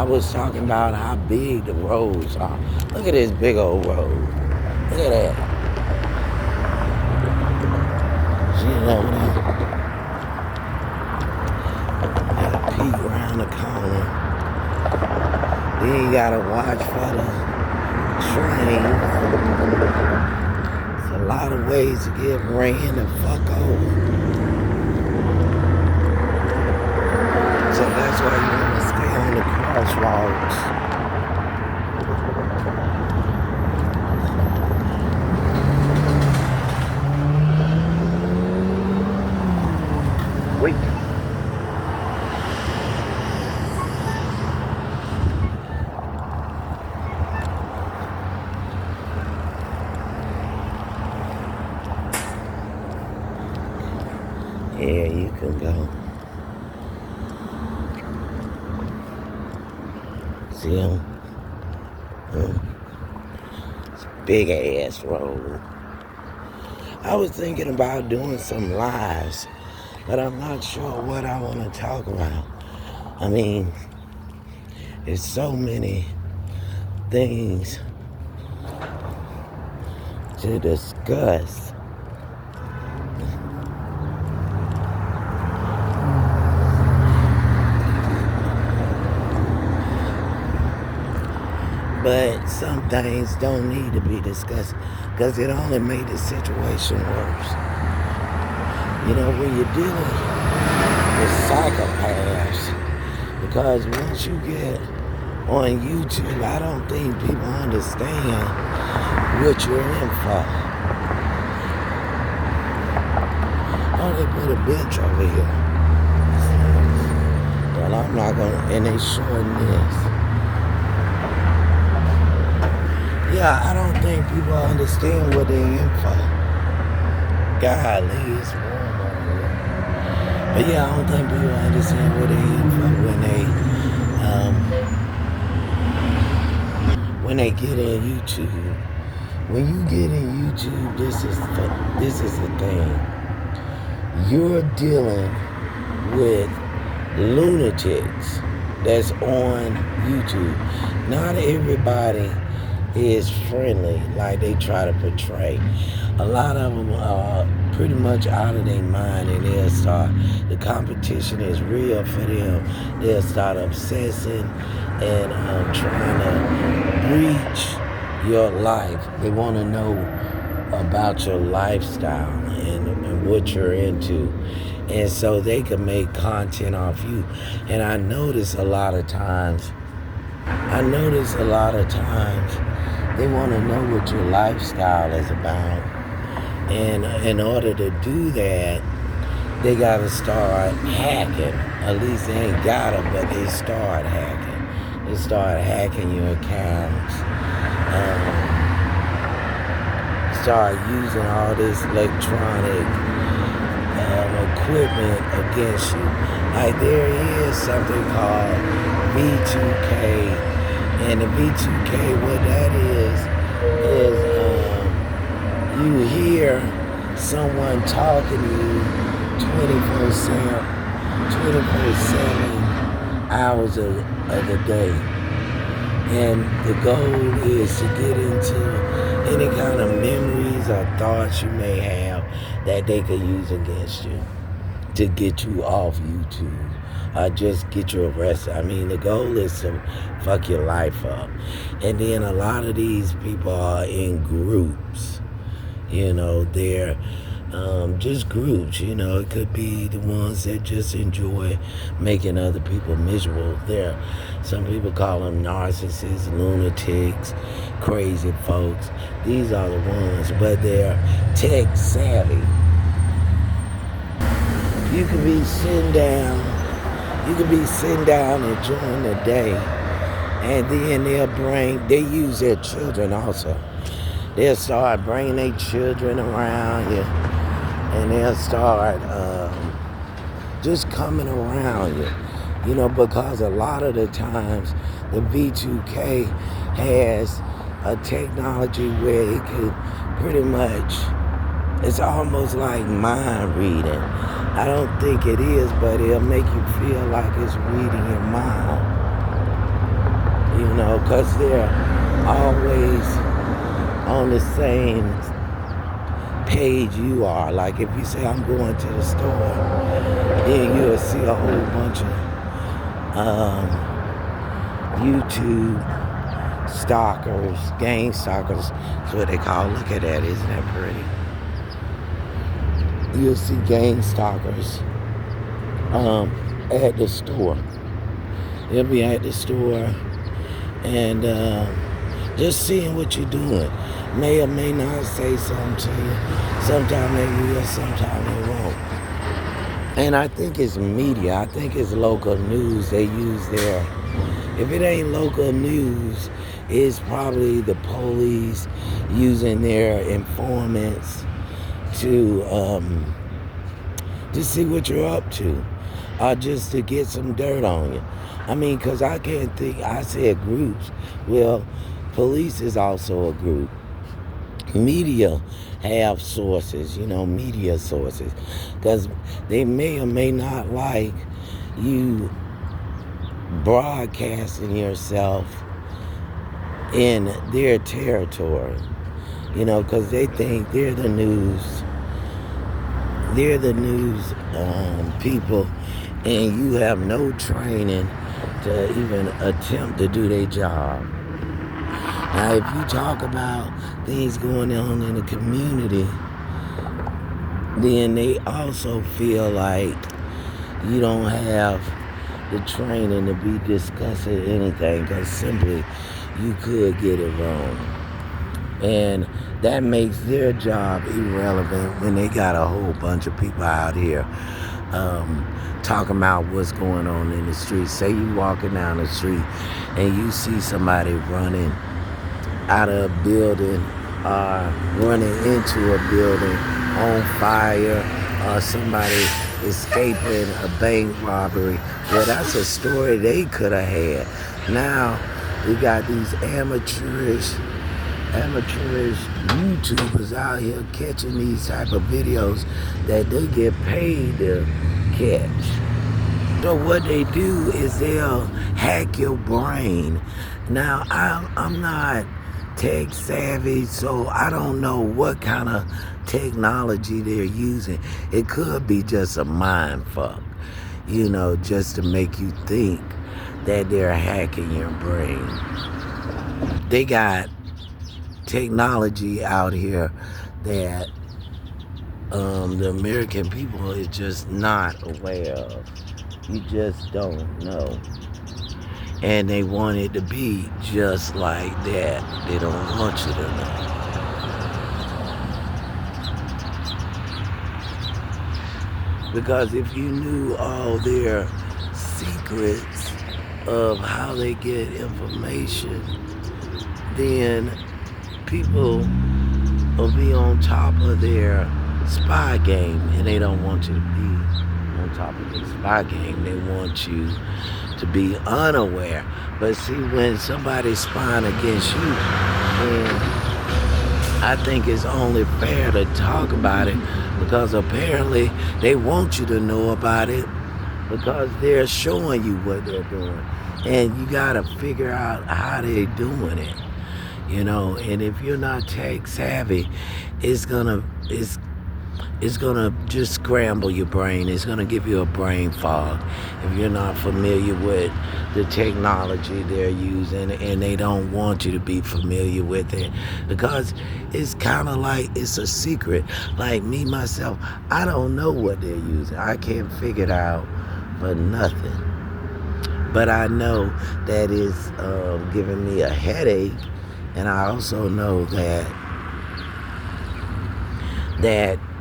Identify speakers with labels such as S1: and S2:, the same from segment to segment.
S1: was talking about how big the roads are. Look at this big old road. Look at that. See it over there? Gotta peek around the corner. Then you gotta watch for the train. There's a lot of ways to get ran the fuck over. So that's why you want to stay on the crosswalks. Wait. Yeah, you can go. See him? It's a big ass road. I was thinking about doing some lives, but I'm not sure what I want to talk about. I mean, there's so many things to discuss. But some things don't need to be discussed because it only made the situation worse. You know, when you're dealing with psychopaths, because once you get on YouTube, I don't think people understand what you're in for. Oh, they put a bench over here. Well, I'm not gonna, and they showing this. Yeah, I don't think people understand what they're in for. Golly, it's warm over here. But yeah, I don't think people understand what they're in for when they get in YouTube. When you get in YouTube, this is the thing. You're dealing with lunatics that's on YouTube. Not everybody is friendly like they try to portray. A lot of them are pretty much out of their mind, and they'll start, the competition is real for them. They'll start obsessing and trying to breach your life. They want to know about your lifestyle and what you're into. And so they can make content off you. And I notice a lot of times they want to know what your lifestyle is about. And in order to do that, they got to start hacking. At least they ain't got to, but they start hacking. They start hacking your accounts. Start using all this electronic equipment against you. Like there is something called V2K. And the V2K, what that is you hear someone talking to you 24/7 hours of the day. And the goal is to get into any kind of memories or thoughts you may have that they could use against you to get you off YouTube. Just get you arrested. I mean, the goal is to fuck your life up. And then a lot of these people are in groups. You know, they're just groups. You know, it could be the ones that just enjoy making other people miserable. Some people call them narcissists, lunatics, crazy folks. These are the ones, but they're tech savvy. You could be sitting down enjoying the day, and then they use their children also. They'll start bringing their children around you, and they'll start just coming around you, you know, because a lot of the times the V2K has a technology where it could pretty much, it's almost like mind reading. I don't think it is, but it'll make you feel like it's reading your mind. because they're always on the same page you are. Like if you say, I'm going to the store, then you'll see a whole bunch of YouTube stalkers, gang stalkers. That's what they call. Look at that. Isn't that pretty? You'll see gang stalkers at the store. They'll be at the store and just seeing what you're doing. May or may not say something to you. Sometimes they will, sometimes they won't. And I think it's media. I think it's local news. They use their... If it ain't local news, it's probably the police using their informants to see what you're up to, or just to get some dirt on you. I mean, because I can't think, I said groups. Well, police is also a group. Media have sources, media sources. Because they may or may not like you broadcasting yourself in their territory. Because they think they're the news. They're the news people, and you have no training to even attempt to do their job. Now, if you talk about things going on in the community, then they also feel like you don't have the training to be discussing anything, because simply you could get it wrong. And that makes their job irrelevant when they got a whole bunch of people out here talking about what's going on in the street. Say you walking down the street and you see somebody running out of a building, running into a building on fire, or somebody escaping a bank robbery. Well, that's a story they could have had. Now we got these amateurish YouTubers out here catching these type of videos that they get paid to catch. So what they do is they'll hack your brain. Now, I'm not tech savvy, so I don't know what kind of technology they're using. It could be just a mind fuck, just to make you think that they're hacking your brain. They got technology out here that the American people is just not aware of. You just don't know. And they want it to be just like that. They don't want you to know. Because if you knew all their secrets of how they get information, then people will be on top of their spy game, and they don't want you to be on top of their spy game. They want you to be unaware. But see, when somebody's spying against you, then I think it's only fair to talk about it, because apparently they want you to know about it, because they're showing you what they're doing, and you gotta figure out how they're doing it. And if you're not tech savvy, it's gonna just scramble your brain. It's gonna give you a brain fog if you're not familiar with the technology they're using, and they don't want you to be familiar with it, because it's kind of like it's a secret. Like me, myself, I don't know what they're using. I can't figure it out for nothing. But I know that it's giving me a headache. And I also know that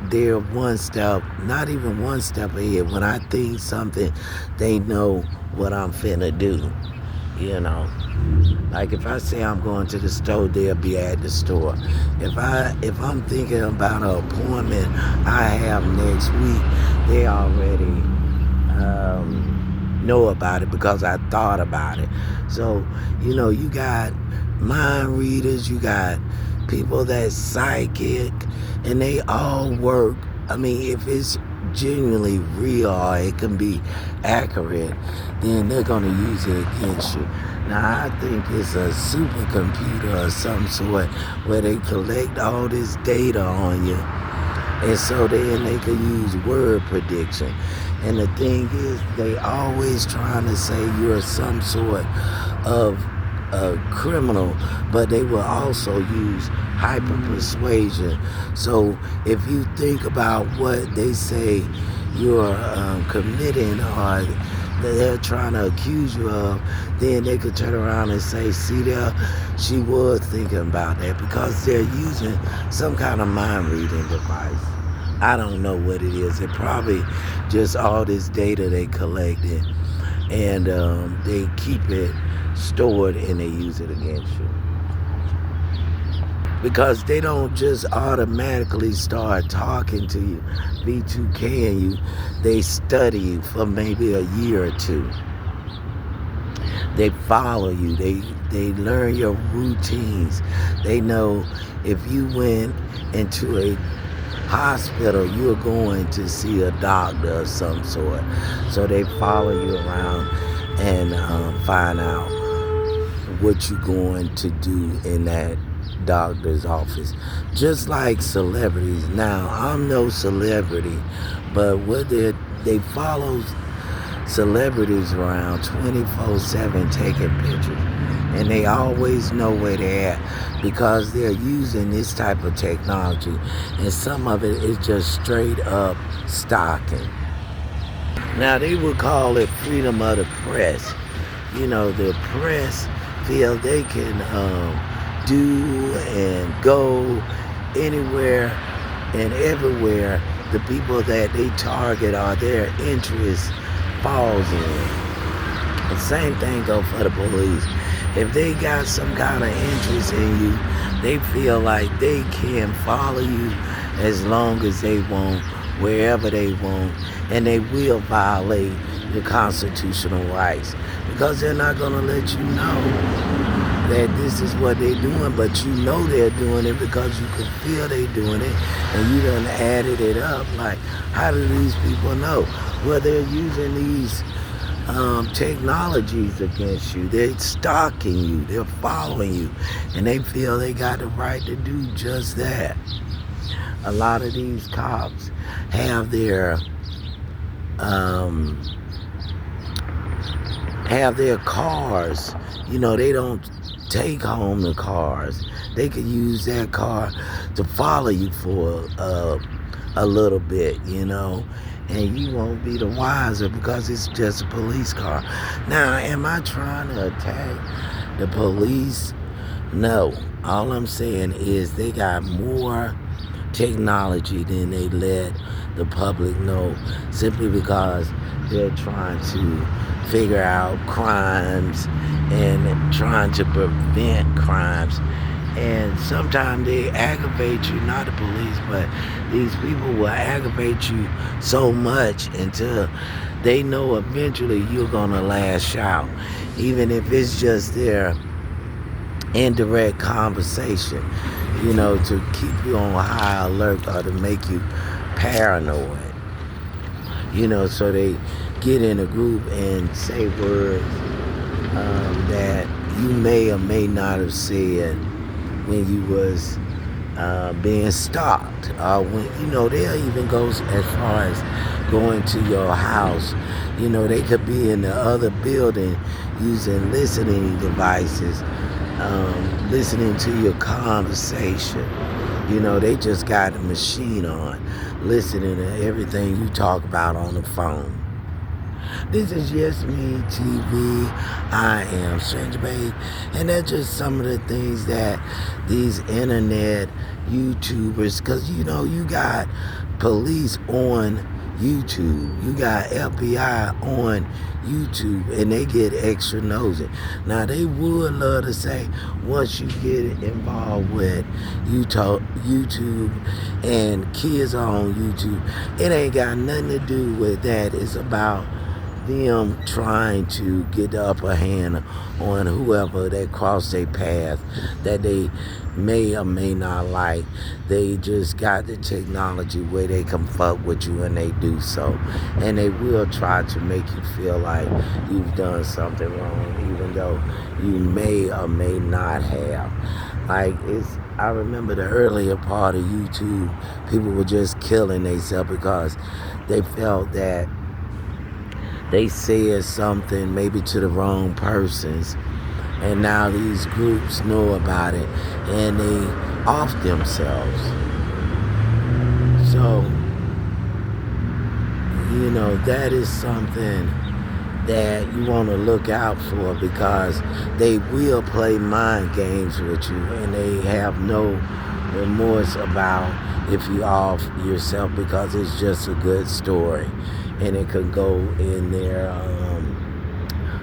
S1: they're one step, not even one step ahead. When I think something, they know what I'm finna do, Like if I say I'm going to the store, they'll be at the store. If I'm thinking about an appointment I have next week, they already know about it, because I thought about it. So, you got mind readers, you got people that's psychic, and they all work. I mean, if it's genuinely real, it can be accurate, then they're going to use it against you. Now, I think it's a supercomputer or some sort where they collect all this data on you. And so then they could use word prediction. And the thing is, they always trying to say you're some sort of a criminal, but they will also use hyper persuasion. So if you think about what they say you're committing or they're trying to accuse you of, then they could turn around and say, see there, she was thinking about that, because they're using some kind of mind reading device. I don't know what it is. It probably just all this data they collected, and they keep it stored and they use it against you. Because they don't just automatically start talking to you, B2King you. They study you for maybe a year or two. They follow you. They learn your routines. They know if you went into a hospital, you're going to see a doctor of some sort. So they follow you around and find out what you're going to do in that doctor's office. Just like celebrities. Now, I'm no celebrity, but what they follow celebrities around 24/7 taking pictures, and they always know where they're at because they're using this type of technology, and some of it is just straight up stalking. Now, they would call it freedom of the press. You know, the press feel they can do and go anywhere and everywhere the people that they target or their interest falls in. The same thing go for the police. If they got some kind of interest in you, they feel like they can follow you as long as they want, wherever they want, and they will violate your constitutional rights, because they're not going to let you know that this is what they're doing, but you know they're doing it because you can feel they're doing it, and you done added it up. Like, how do these people know? Well, they're using these technologies against you. They're stalking you. They're following you, and they feel they got the right to do just that. A lot of these cops have their cars. You know, they don't take home the cars. They could use that car to follow you for a little bit, you know, and you won't be the wiser because it's just a police car. Now, am I trying to attack the police? No. All I'm saying is they got more technology than they let the public know, simply because they're trying to figure out crimes and trying to prevent crimes. And sometimes they aggravate you, not the police, but these people will aggravate you so much until they know eventually you're gonna lash out, even if it's just their indirect conversation, you know, to keep you on high alert or to make you paranoid. You know, so they get in a group and say words that you may or may not have said when you was being stalked. When, you know, they'll even go as far as going to your house. You know, they could be in the other building using listening devices, listening to your conversation. You know, they just got a machine on, listening to everything you talk about on the phone. This is Yes Me TV. I am Stranger Babe, and that's just some of the things that these internet YouTubers, because you know, you got police on YouTube, you got FBI on YouTube, and they get extra nosy. Now, they would love to say, once you get involved with YouTube and kids are on YouTube, it ain't got nothing to do with that. It's about them trying to get the upper hand on whoever that cross their path that they may or may not like. They just got the technology where they can fuck with you, and they do so. And they will try to make you feel like you've done something wrong, even though you may or may not have. I remember the earlier part of YouTube, people were just killing themselves because they felt that they said something maybe to the wrong persons, and now these groups know about it and they off themselves. So, that is something that you want to look out for, because they will play mind games with you, and they have no remorse about if you off yourself, because it's just a good story, and it could go in there.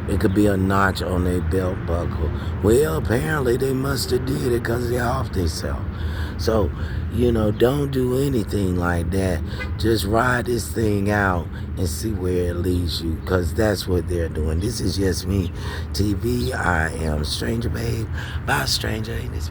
S1: It could be a notch on their belt buckle. Well, apparently they must have did it because they off themselves. So, don't do anything like that. Just ride this thing out and see where it leads you, because that's what they're doing. This is Just Me TV. I am Stranger Babe by Stranger in this